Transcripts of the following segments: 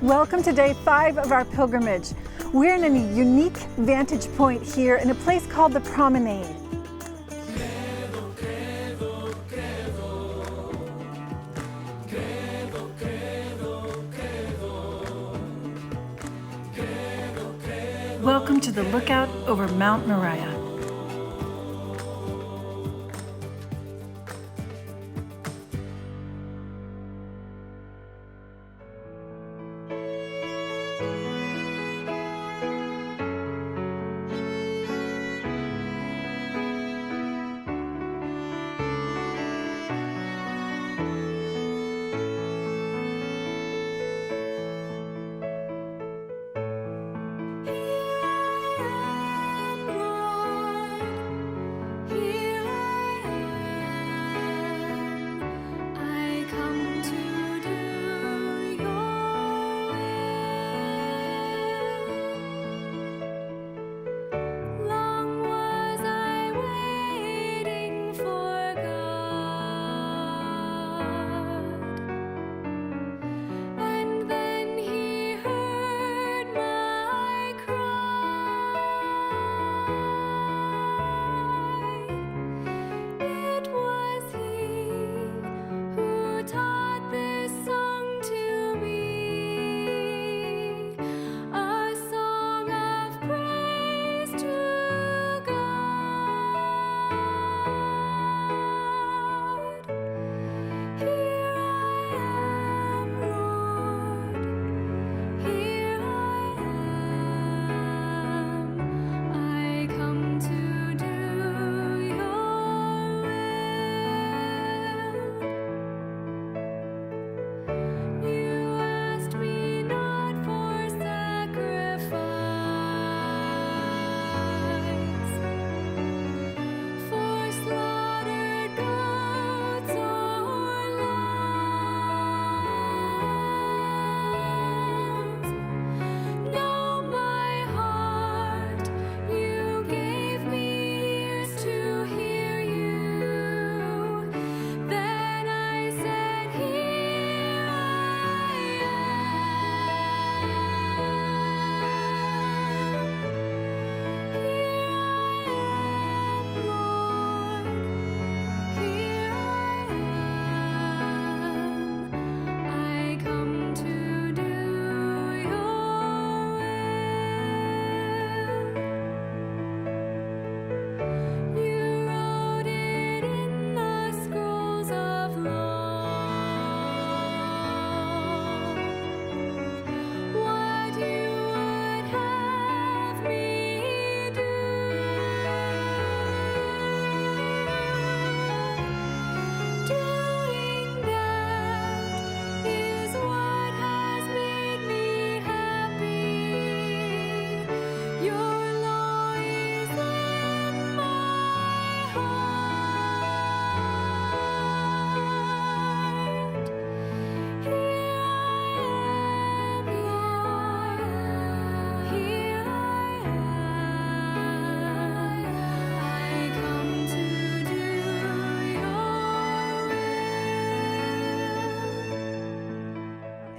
Welcome to day 5 of our pilgrimage. We're in a unique vantage point here in a place called the Promenade. Welcome to the lookout over Mount Moriah.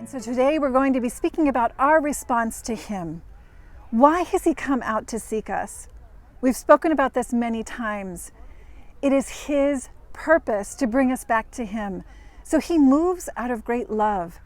So today we're going to be speaking about our response to Him. Why has He come out to seek us? We've spoken about this many times. It is His purpose to bring us back to Him. So He moves out of great love.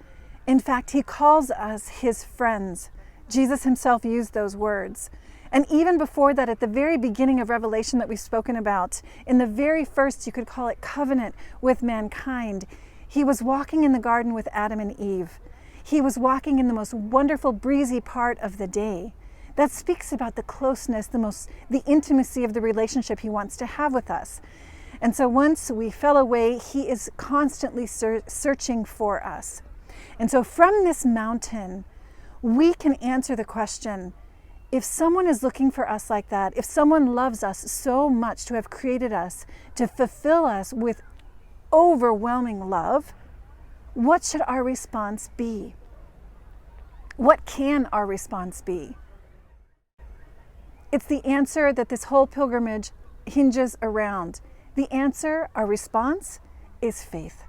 In fact, He calls us His friends. Jesus Himself used those words. And even before that, at the very beginning of Revelation that we've spoken about, in the very first, you could call it covenant with mankind, He was walking in the garden with Adam and Eve. He was walking in the most wonderful, breezy part of the day. That speaks about the closeness, the intimacy of the relationship He wants to have with us. And so once we fell away, He is constantly searching for us. And so from this mountain, we can answer the question, if someone is looking for us like that, if someone loves us so much to have created us, to fulfill us with overwhelming love, what should our response be? What can our response be? It's the answer that this whole pilgrimage hinges around. The answer, our response, is faith.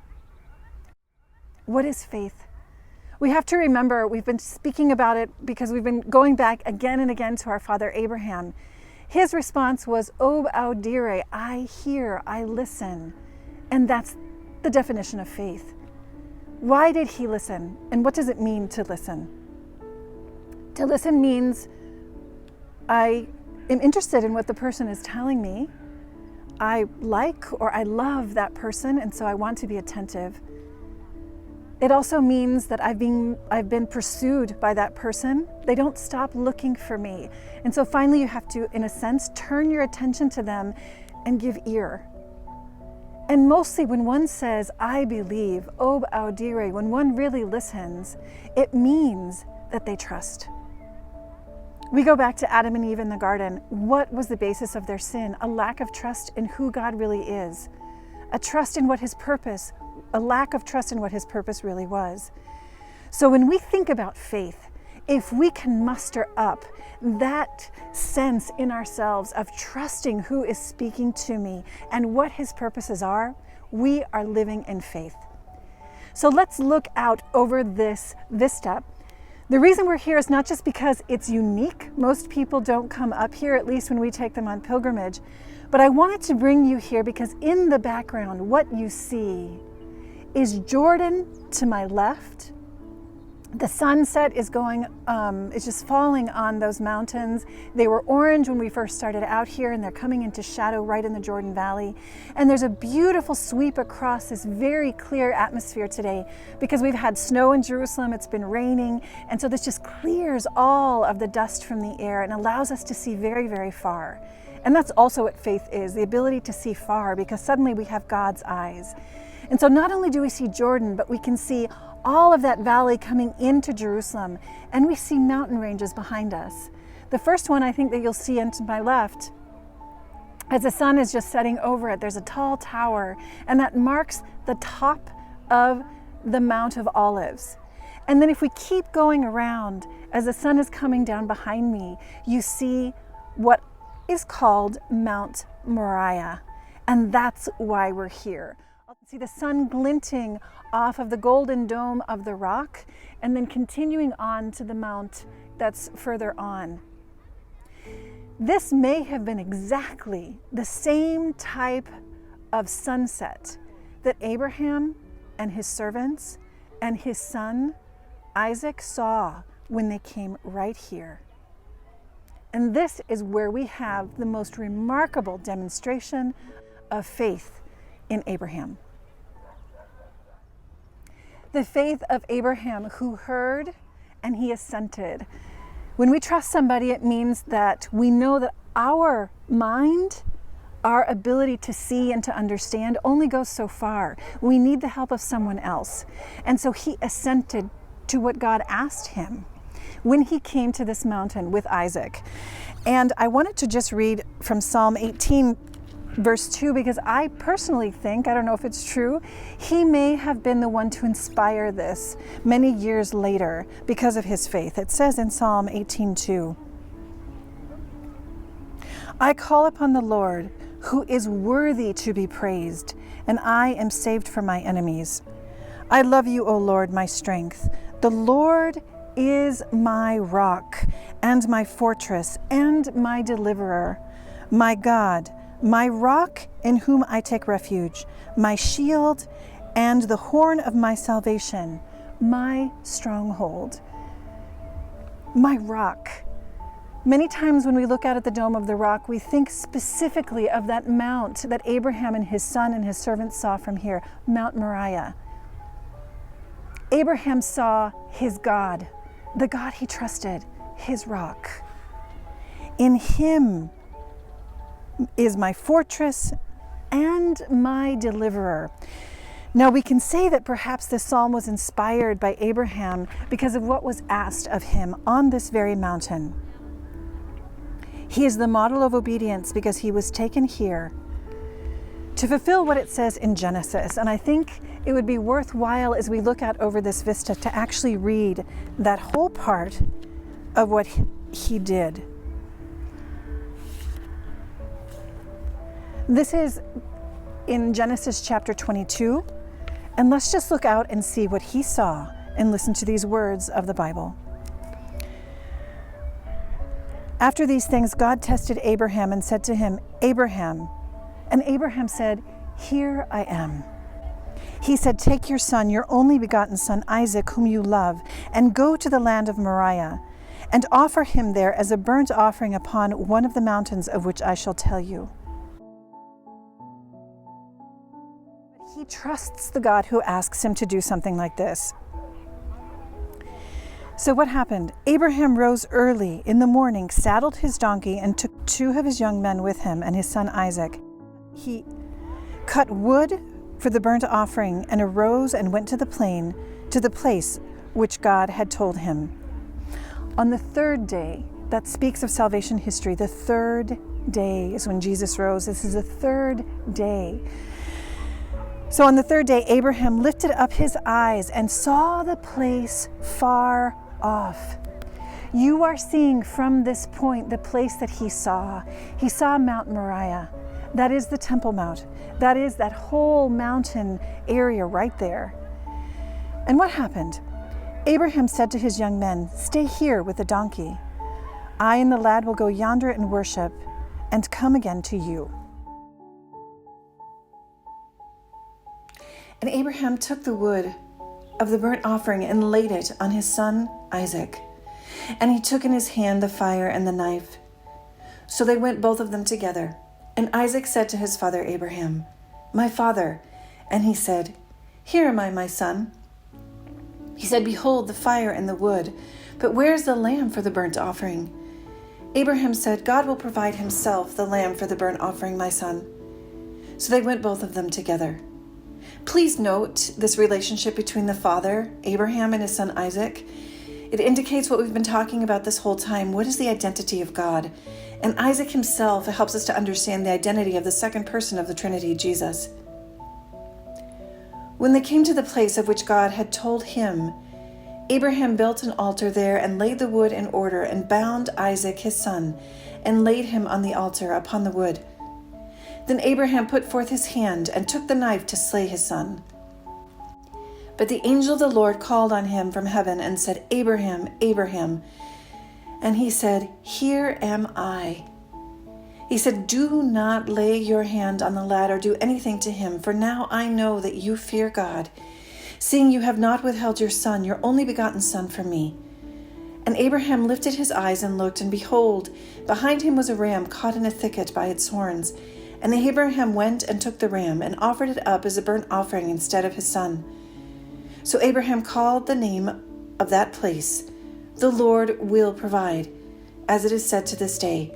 What is faith? We have to remember, we've been speaking about it because we've been going back again and again to our father Abraham. His response was, Ob audire, I hear, I listen. And that's the definition of faith. Why did he listen? And what does it mean to listen? To listen means I am interested in what the person is telling me. I like or I love that person, and so I want to be attentive. It also means that I've been pursued by that person. They don't stop looking for me. And so finally you have to, in a sense, turn your attention to them and give ear. And mostly when one says, I believe, ob audire, when one really listens, it means that they trust. We go back to Adam and Eve in the garden. What was the basis of their sin? A lack of trust in who God really is. A trust in what his purpose, a lack of trust in what his purpose really was. So when we think about faith, if we can muster up that sense in ourselves of trusting who is speaking to me and what his purposes are, we are living in faith. So let's look out over this vista. The reason we're here is not just because it's unique. Most people don't come up here, at least when we take them on pilgrimage. But I wanted to bring you here because in the background, what you see is Jordan to my left. The sunset is it's just falling on those mountains. They were orange when we first started out here, and they're coming into shadow right in the Jordan Valley. And there's a beautiful sweep across this very clear atmosphere today because we've had snow in Jerusalem, it's been raining, and so this just clears all of the dust from the air and allows us to see very, very far. And that's also what faith is, the ability to see far, because suddenly we have God's eyes. And so not only do we see Jordan, but we can see all of that valley coming into Jerusalem, and we see mountain ranges behind us. The first one I think that you'll see to my left, as the sun is just setting over it, there's a tall tower, and that marks the top of the Mount of Olives. And then if we keep going around, as the sun is coming down behind me, you see what is called Mount Moriah, and that's why we're here. See the sun glinting off of the golden dome of the rock and then continuing on to the mount that's further on. This may have been exactly the same type of sunset that Abraham and his servants and his son Isaac saw when they came right here. And this is where we have the most remarkable demonstration of faith in Abraham. The faith of Abraham, who heard and he assented. When we trust somebody, it means that we know that our mind, our ability to see and to understand only goes so far. We need the help of someone else. And so he assented to what God asked him when he came to this mountain with Isaac. And I wanted to just read from Psalm 18, verse 2, because I personally think, I don't know if it's true, he may have been the one to inspire this many years later because of his faith. It says in Psalm 18:2, I call upon the Lord, who is worthy to be praised, and I am saved from my enemies. I love you, O Lord, my strength. The Lord is my rock and my fortress and my deliverer, my God, my rock in whom I take refuge, my shield and the horn of my salvation, my stronghold, my rock. Many times when we look out at the Dome of the Rock, we think specifically of that mount that Abraham and his son and his servants saw from here, Mount Moriah. Abraham saw his God, the God he trusted, his rock. In him is my fortress and my deliverer. Now we can say that perhaps this psalm was inspired by Abraham because of what was asked of him on this very mountain. He is the model of obedience because he was taken here to fulfill what it says in Genesis. And I think it would be worthwhile as we look out over this vista to actually read that whole part of what he did. This is in Genesis chapter 22, and let's just look out and see what he saw and listen to these words of the Bible. After these things, God tested Abraham and said to him, "Abraham." And Abraham said, "Here I am." He said, "Take your son, your only begotten son, Isaac, whom you love, and go to the land of Moriah, and offer him there as a burnt offering upon one of the mountains of which I shall tell you." He trusts the God who asks him to do something like this. So what happened? Abraham rose early in the morning, saddled his donkey, and took 2 of his young men with him and his son Isaac. He cut wood for the burnt offering and arose and went to the plain, to the place which God had told him. On the 3rd day, that speaks of salvation history, the 3rd day is when Jesus rose. This is the 3rd day. So on the 3rd day, Abraham lifted up his eyes and saw the place far off. You are seeing from this point the place that he saw. He saw Mount Moriah. That is the Temple Mount. That is that whole mountain area right there. And what happened? Abraham said to his young men, "Stay here with the donkey. I and the lad will go yonder and worship, and come again to you." And Abraham took the wood of the burnt offering and laid it on his son Isaac. And he took in his hand the fire and the knife. So they went both of them together. And Isaac said to his father Abraham, "My father." And he said, "Here am I, my son." He said, "Behold the fire and the wood, but where is the lamb for the burnt offering?" Abraham said, "God will provide himself the lamb for the burnt offering, my son." So they went both of them together. Please note this relationship between the father, Abraham, and his son Isaac. It indicates what we've been talking about this whole time. What is the identity of God? And Isaac himself helps us to understand the identity of the second person of the Trinity, Jesus. When they came to the place of which God had told him, Abraham built an altar there and laid the wood in order and bound Isaac his son and laid him on the altar upon the wood. Then Abraham put forth his hand and took the knife to slay his son. But the angel of the Lord called on him from heaven and said, "Abraham, Abraham." And he said, "Here am I." He said, "Do not lay your hand on the lad or do anything to him, for now I know that you fear God, seeing you have not withheld your son, your only begotten son, from me." And Abraham lifted his eyes and looked, and behold, behind him was a ram caught in a thicket by its horns. And Abraham went and took the ram and offered it up as a burnt offering instead of his son. So Abraham called the name of that place, "The Lord will provide," as it is said to this day.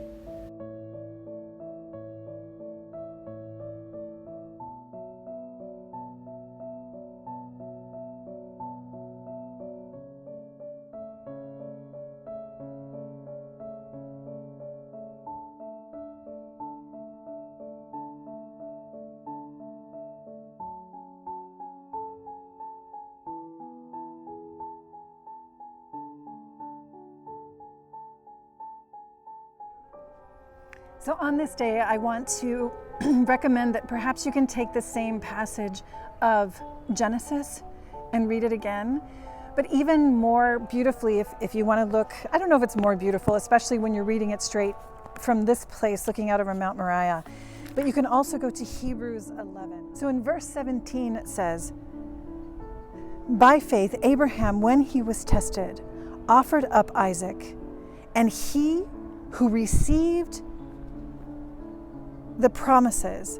So on this day, I want to recommend that perhaps you can take the same passage of Genesis and read it again, but even more beautifully, if you want to look, I don't know if it's more beautiful, especially when you're reading it straight from this place, looking out over Mount Moriah, but you can also go to Hebrews 11. So in verse 17, it says, "By faith, Abraham, when he was tested, offered up Isaac, and he who received the promises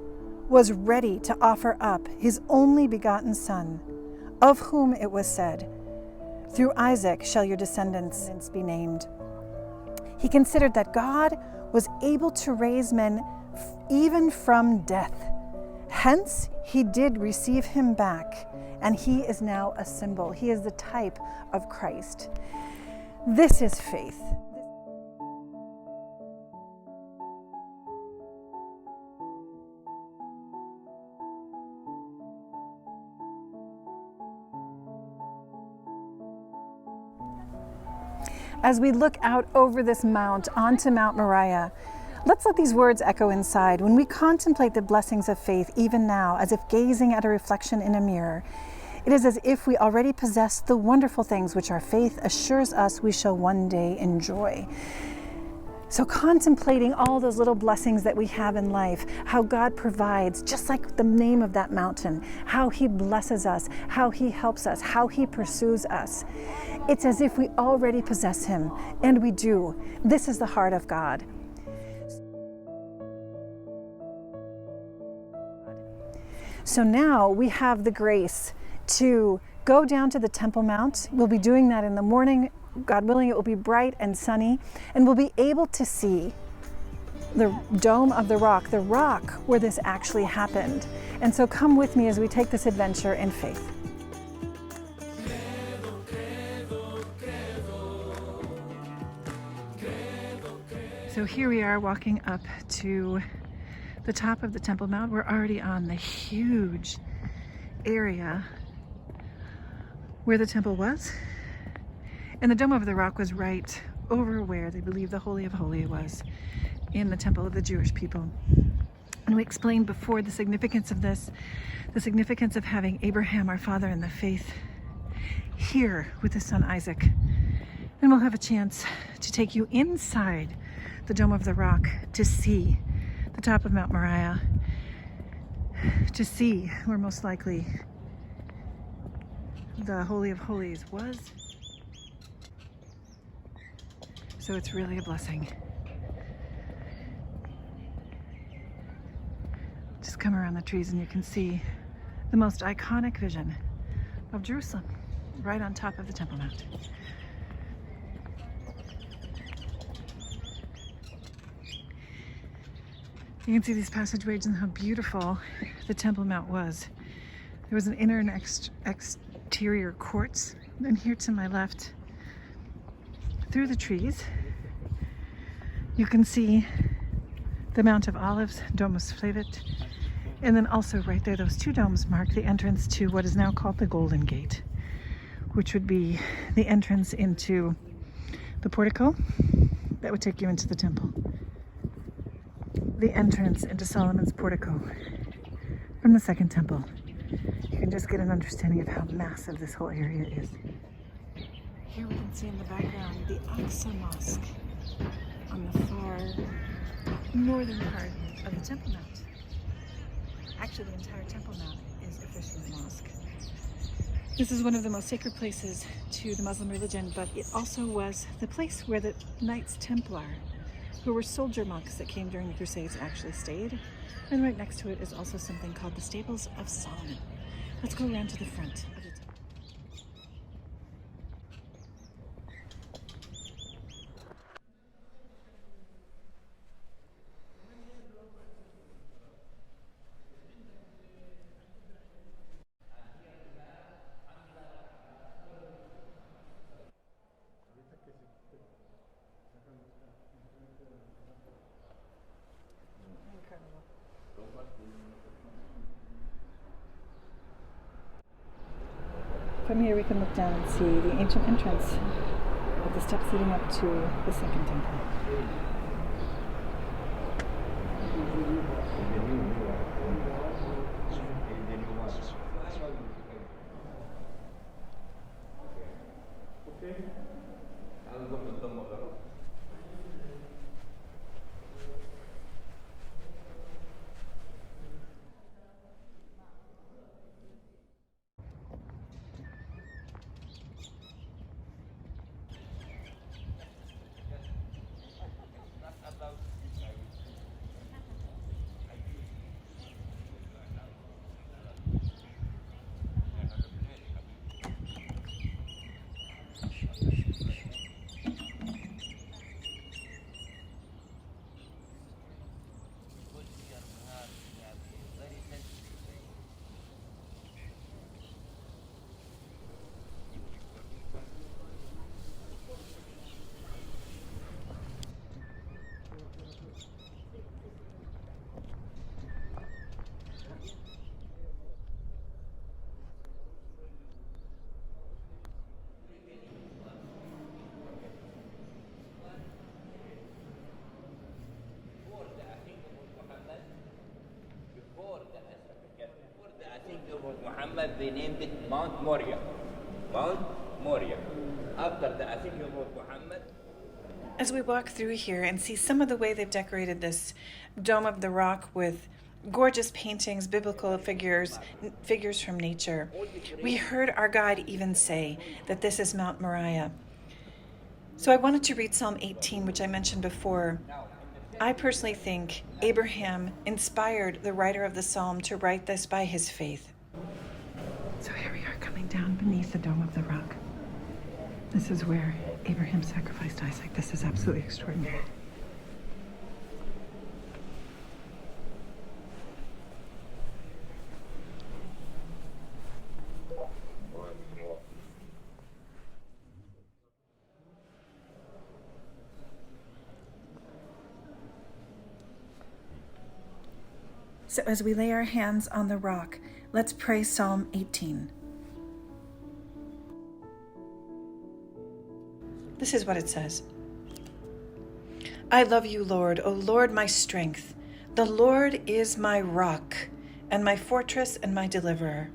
was ready to offer up his only begotten son, of whom it was said, 'Through Isaac shall your descendants be named.' He considered that God was able to raise men even from death. Hence, he did receive him back, and he is now a symbol. He is the type of Christ." This is faith. As we look out over this mount onto Mount Moriah, let's let these words echo inside. When we contemplate the blessings of faith, even now, as if gazing at a reflection in a mirror, It is as if we already possess the wonderful things which our faith assures us we shall one day enjoy. So contemplating all those little blessings that we have in life, how God provides, just like the name of that mountain, how he blesses us, how he helps us, how he pursues us. It's as if we already possess him, and we do. This is the heart of God. So now we have the grace to go down to the Temple Mount. We'll be doing that in the morning. God willing, it will be bright and sunny, and we'll be able to see the dome of the rock where this actually happened. And so come with me as we take this adventure in faith. So here we are walking up to the top of the Temple Mount. We're already on the huge area where the temple was. And the Dome of the Rock was right over where they believe the Holy of Holies was, in the temple of the Jewish people. And we explained before the significance of this, the significance of having Abraham, our father in the faith, here with his son Isaac. And we'll have a chance to take you inside the Dome of the Rock to see the top of Mount Moriah, to see where most likely the Holy of Holies was. So it's really a blessing. Just come around the trees and you can see the most iconic vision of Jerusalem right on top of the Temple Mount. You can see these passageways and how beautiful the Temple Mount was. There was an inner and exterior courts. And here to my left, through the trees, you can see the Mount of Olives, Domus Flevit, and then also right there, those two domes mark the entrance to what is now called the Golden Gate, which would be the entrance into the portico that would take you into the temple. The entrance into Solomon's portico from the Second Temple. You can just get an understanding of how massive this whole area is. Here we can see in the background the Aqsa Mosque on the far northern part of the Temple Mount. Actually, the entire Temple Mount is officially a mosque. This is one of the most sacred places to the Muslim religion, but it also was the place where the Knights Templar, who were soldier monks that came during the Crusades, actually stayed. And right next to it is also something called the Stables of Solomon. Let's go around to the front of the temple. From here we can look down and see the ancient entrance of the steps leading up to the Second Temple. Mount Moriah. Mount Moriah. After that, I think you wrote Muhammad. As we walk through here and see some of the way they've decorated this Dome of the Rock with gorgeous paintings, biblical figures from nature, we heard our guide even say that this is Mount Moriah. So I wanted to read Psalm 18, which I mentioned before. I personally think Abraham inspired the writer of the psalm to write this by his faith. So here we are coming down beneath the Dome of the Rock. This is where Abraham sacrificed Isaac. This is absolutely extraordinary. So as we lay our hands on the rock, let's pray Psalm 18. This is what it says. I love you, Lord, O Lord, my strength. The Lord is my rock and my fortress and my deliverer.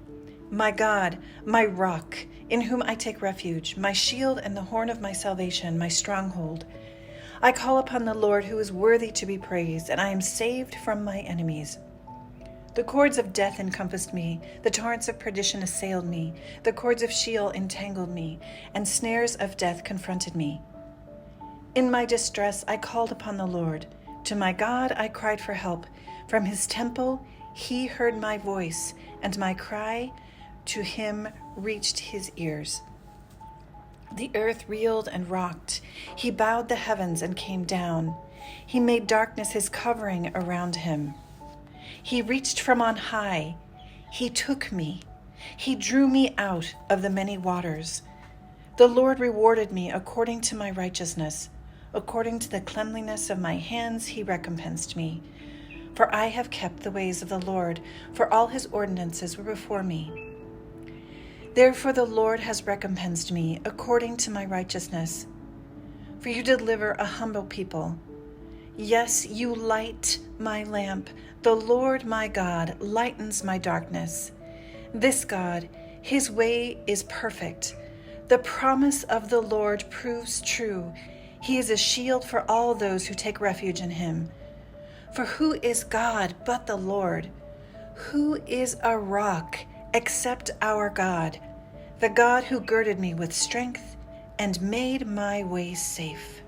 My God, my rock, in whom I take refuge, my shield and the horn of my salvation, my stronghold. I call upon the Lord who is worthy to be praised, and I am saved from my enemies. The cords of death encompassed me, the torrents of perdition assailed me, the cords of Sheol entangled me, and snares of death confronted me. In my distress I called upon the Lord. To my God I cried for help. From his temple he heard my voice, and my cry to him reached his ears. The earth reeled and rocked. He bowed the heavens and came down. He made darkness his covering around him. He reached from on high. He took me. He drew me out of the many waters. The Lord rewarded me according to my righteousness. According to the cleanliness of my hands, he recompensed me. For I have kept the ways of the Lord, for all his ordinances were before me. Therefore the Lord has recompensed me according to my righteousness. For you deliver a humble people. Yes, you light my lamp. The Lord my God lightens my darkness. This God, his way is perfect. The promise of the Lord proves true. He is a shield for all those who take refuge in him. For who is God but the Lord? Who is a rock except our God, the God who girded me with strength and made my way safe?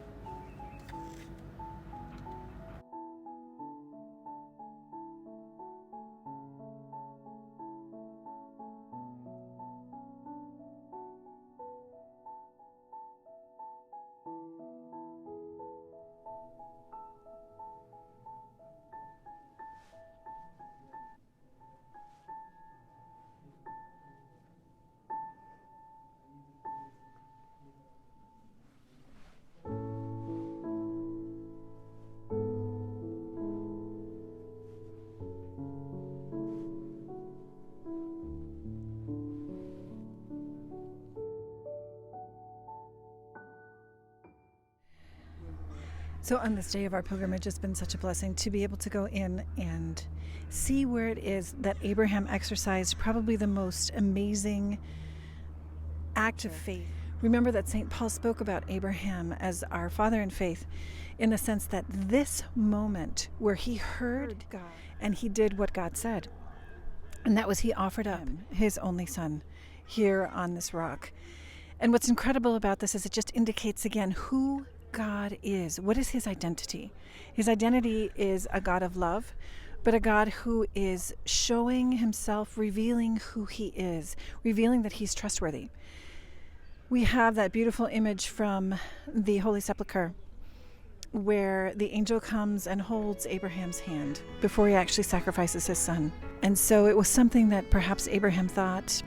So on this day of our pilgrimage, it's been such a blessing to be able to go in and see where it is that Abraham exercised probably the most amazing act of faith. Remember that St. Paul spoke about Abraham as our father in faith, in the sense that this moment where he heard God and he did what God said, and that was he offered up his only son here on this rock. And what's incredible about this is it just indicates again who God is. What is his identity? His identity is a God of love, but a God who is showing himself, revealing who he is, revealing that he's trustworthy. We have that beautiful image from the Holy Sepulchre where the angel comes and holds Abraham's hand before he actually sacrifices his son. And so it was something that perhaps Abraham thought,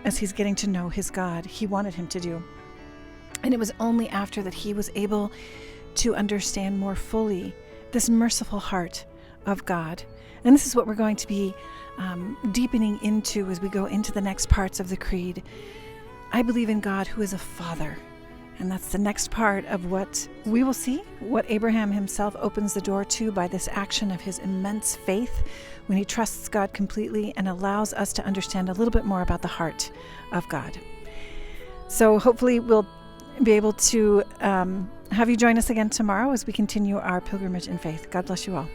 as he's getting to know his God, he wanted him to do. And it was only after that he was able to understand more fully this merciful heart of God. And this is what we're going to be deepening into as we go into the next parts of the Creed. I believe in God who is a father, And that's the next part of what we will see, what Abraham himself opens the door to by this action of his immense faith when he trusts God completely and allows us to understand a little bit more about the heart of God. So hopefully we'll be able to have you join us again tomorrow as we continue our pilgrimage in faith. God bless you all.